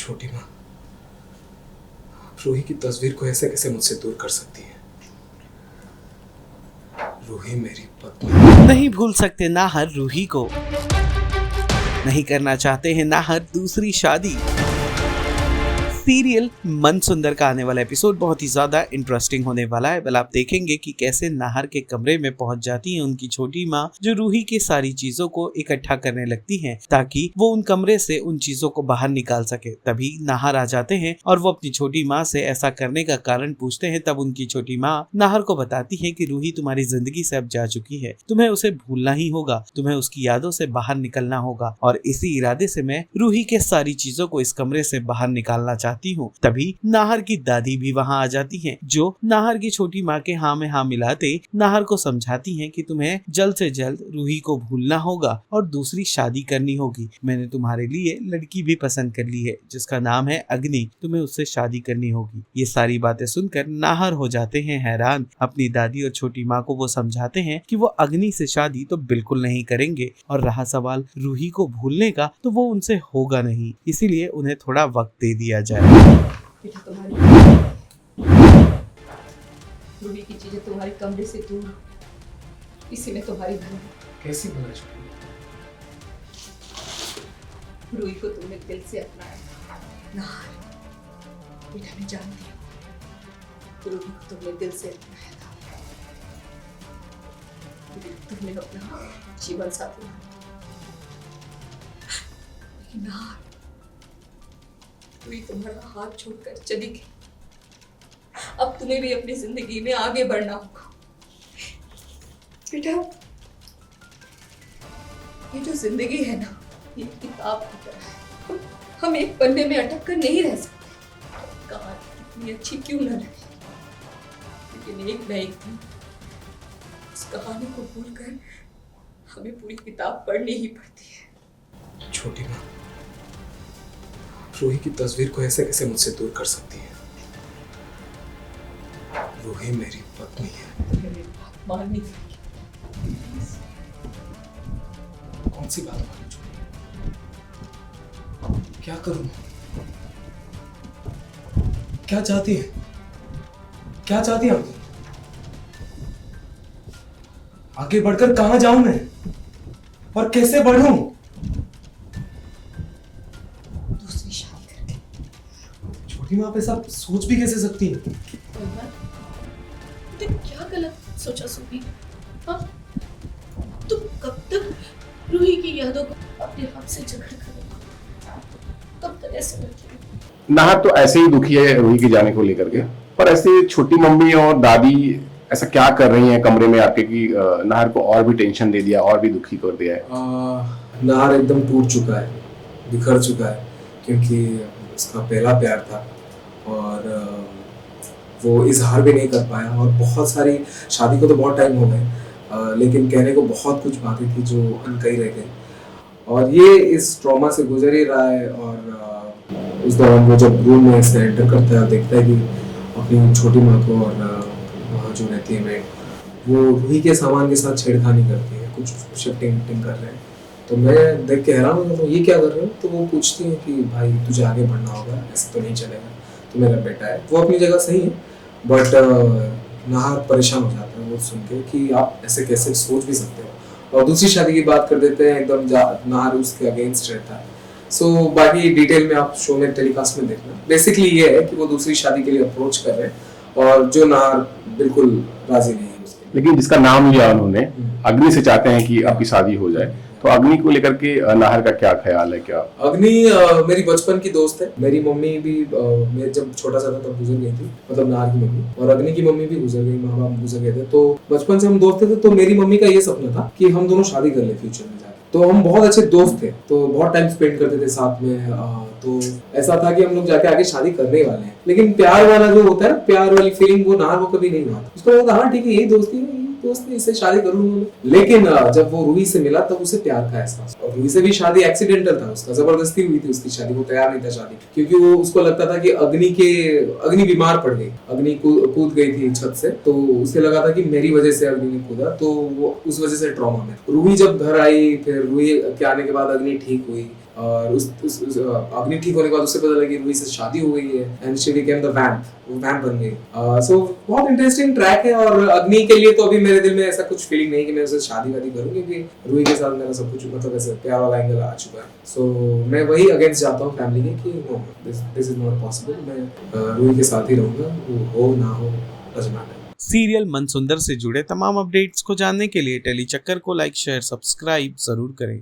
छोटी माँ, रूही की तस्वीर को ऐसे कैसे मुझसे दूर कर सकती है? रूही मेरी पत्नी। नहीं भूल सकते नाहर रूही को, नहीं करना चाहते हैं नाहर दूसरी शादी। सीरियल मन सुंदर का आने वाला एपिसोड बहुत ही ज्यादा इंटरेस्टिंग होने वाला है। आप देखेंगे कि कैसे नाहर के कमरे में पहुंच जाती है उनकी छोटी माँ, जो रूही की सारी चीजों को इकट्ठा करने लगती हैं ताकि वो उन कमरे से उन चीजों को बाहर निकाल सके। तभी नाहर आ जाते हैं और वो अपनी छोटी माँ से ऐसा करने का कारण पूछते हैं। तब उनकी छोटी माँ नाहर को बताती है कि रूही तुम्हारी जिंदगी से अब जा चुकी है, तुम्हें उसे भूलना ही होगा, तुम्हें उसकी यादों से बाहर निकलना होगा। और इसी इरादे से मैं रूही के सारी चीजों को इस कमरे से बाहर निकालना चाहती हूँ। तभी नाहर की दादी भी वहाँ आ जाती हैं, जो नाहर की छोटी माँ के हाँ में हाँ मिलाते नाहर को समझाती हैं कि तुम्हें जल्द से जल्द रूही को भूलना होगा और दूसरी शादी करनी होगी। मैंने तुम्हारे लिए लड़की भी पसंद कर ली है जिसका नाम है अग्नि, तुम्हें उससे शादी करनी होगी। ये सारी बातें सुनकर नाहर हो जाते हैं हैरान। अपनी दादी और छोटी माँ को वो समझाते हैं कि वो अग्नि से शादी तो बिल्कुल नहीं करेंगे, और रहा सवाल रूही को भूलने का तो वो उनसे होगा नहीं, इसीलिए उन्हें थोड़ा वक्त दे दिया जाए। बेटा, तुम्हारी रूही की चीजें तुम्हारे कमरे से दूर, इसी में तुम्हारी भूल। कैसी भला छोटी? रूही को तुमने दिल से अपनाया ना बेटा, मैं जानती हूँ रूही को तुमने दिल से अपनाया था। तुमने अपना जीवन साथी, लेकिन ना रूही तुम्हारा हाथ छोड़कर चली गई। अब तुम्हें भी अपनी जिंदगी में आगे बढ़ना होगा बेटा। ये जो जिंदगी है ना, ये किताब की तरह है। हम एक पन्ने में अटक कर नहीं रह सकते। कहानी कितनी अच्छी क्यों न लगे, लेकिन एक न एक दिन उस कहानी को भूलकर हमें पूरी किताब पढ़नी ही पड़ती है। छोटी माँ, रूही की तस्वीर को ऐसे कैसे मुझसे दूर कर सकती है? रूही मेरी पत्नी है। मेरी बात माननी चाहिए। कौन सी बात मानू छोटी? क्या करूं? क्या चाहती है? क्या चाहती है? आगे बढ़कर कहां जाऊं मैं और कैसे बढ़ूं? दूसरी शादी करके। छोटी माँ आप ऐसा सोच भी कैसे सकती है? तो क्या गलत सोचा सुबी? हाँ, तुम कब तक रूही की यादों को अपने आप से झगड़ करोगे? कब तक ऐसे रखोगे? नाहर तो ऐसे ही दुखी है रूही के जाने को लेकर के, पर ऐसे छोटी मम्मी और दादी ऐसा क्या कर रही हैं कमरे में आके कि नाहर को और भी टेंशन दे दिया, और भी दुखी कर दिया है? नाहर एकदम टूट चुका है, बिखर चुका है, क्योंकि उसका पहला प्यार था और वो इजहार भी नहीं कर पाया। और बहुत सारी, शादी को तो बहुत टाइम हो गए, लेकिन कहने को बहुत कुछ बातें थी जो अनकही रह गई। और ये इस ट्रॉमा से गुजर ही रहा है। और उस दौरान वो जब रूम में से एंटर करता है, देखता है कि अपनी छोटी माँ को और वहाँ जो रहती है मैं, वो रूही के सामान के साथ छेड़खानी करती है, कुछ शिफ्टिंग कर रहे हैं। तो मैं देख के हैरान हो जाता हूँ, ये क्या कर रहे हो? तो वो पूछती है कि भाई तुझे आगे बढ़ना होगा, ऐसे तो नहीं चलेगा, तो मेरा बेटा है। वो अपनी जगह सही है, बट नाहर परेशान हो जाता है वो सुन के कि आप ऐसे कैसे सोच भी सकते हो। और दूसरी शादी की बात कर देते हैं, एकदम नाहर उसके अगेंस्ट रहता है। सो बाकी डिटेल में आप शो में टेलीकास्ट में देखना। बेसिकली ये है कि वो दूसरी शादी के लिए अप्रोच कर रहे हैं और जो नाहर बिल्कुल राजी नहीं है उसके। लेकिन जिसका नाम लिया उन्होंने, अग्नि से चाहते हैं कि आपकी शादी हो जाए, तो अग्नि को लेकर के नाहर का क्या ख्याल है? क्या अग्नि मेरी बचपन की दोस्त है। मेरी मम्मी भी मैं जब छोटा सा था तब गुजर गई थी, मतलब नाहर की मम्मी, और अग्नि की मम्मी भी गुजर गई, माँ बाप गुजर गए थे। तो बचपन से हम दोस्त थे। तो मेरी मम्मी का ये सपना था कि हम दोनों शादी कर ले फ्यूचर में जाके। तो हम बहुत अच्छे दोस्त थे, तो बहुत टाइम स्पेंड करते थे साथ में। तो ऐसा था कि हम लोग जाके आगे शादी करने वाले हैं, लेकिन प्यार वाला जो होता है ना, प्यार वाली फीलिंग, वो नाहर को कभी नहीं हुआ। उसको लगा हाँ ठीक है, यही दोस्ती है, दोस्त ने, इससे शादी करूंगा। लेकिन जब वो रूही से मिला तब उसे प्यार का एहसास। और रूही से भी शादी एक्सीडेंटल था, उसका जबरदस्ती हुई थी उसकी शादी, वो तैयार नहीं था शादी, क्योंकि वो उसको लगता था कि अग्नि बीमार पड़ गई, अग्नि कूद गई थी छत से, तो उसे लगा था कि मेरी वजह से अग्नि ने कूदा, तो वो उस वजह से ट्रॉमा में। रूही जब घर आई, फिर रूही के आने के बाद अग्नि ठीक हुई, और उस अग्नि ठीक होने के बाद उससे पता लगी रूही से शादी हो गई है एंड शी बिकेम द वैम्प, वो वैम्प बन गई। सो बहुत इंटरेस्टिंग ट्रैक है। और अग्नि के लिए तो अभी मेरे दिल में ऐसा कुछ फीलिंग नहीं कि मैं उससे शादी वादी करूँ, क्योंकि रूही के साथ मेरा सब कुछ मतलब ऐसे प्यार वाला एंगल आ चुका है। सो मैं वही अगेंस्ट जाता हूँ फैमिली के कि no, this is not possible, मैं रूही के साथ ही रहूँगा, वो हो ना हो डजंट मैटर। सीरियल मनसुंदर से जुड़े तमाम अपडेट्स को जानने के लिए टेली चक्कर को लाइक, शेयर, सब्सक्राइब जरूर करें।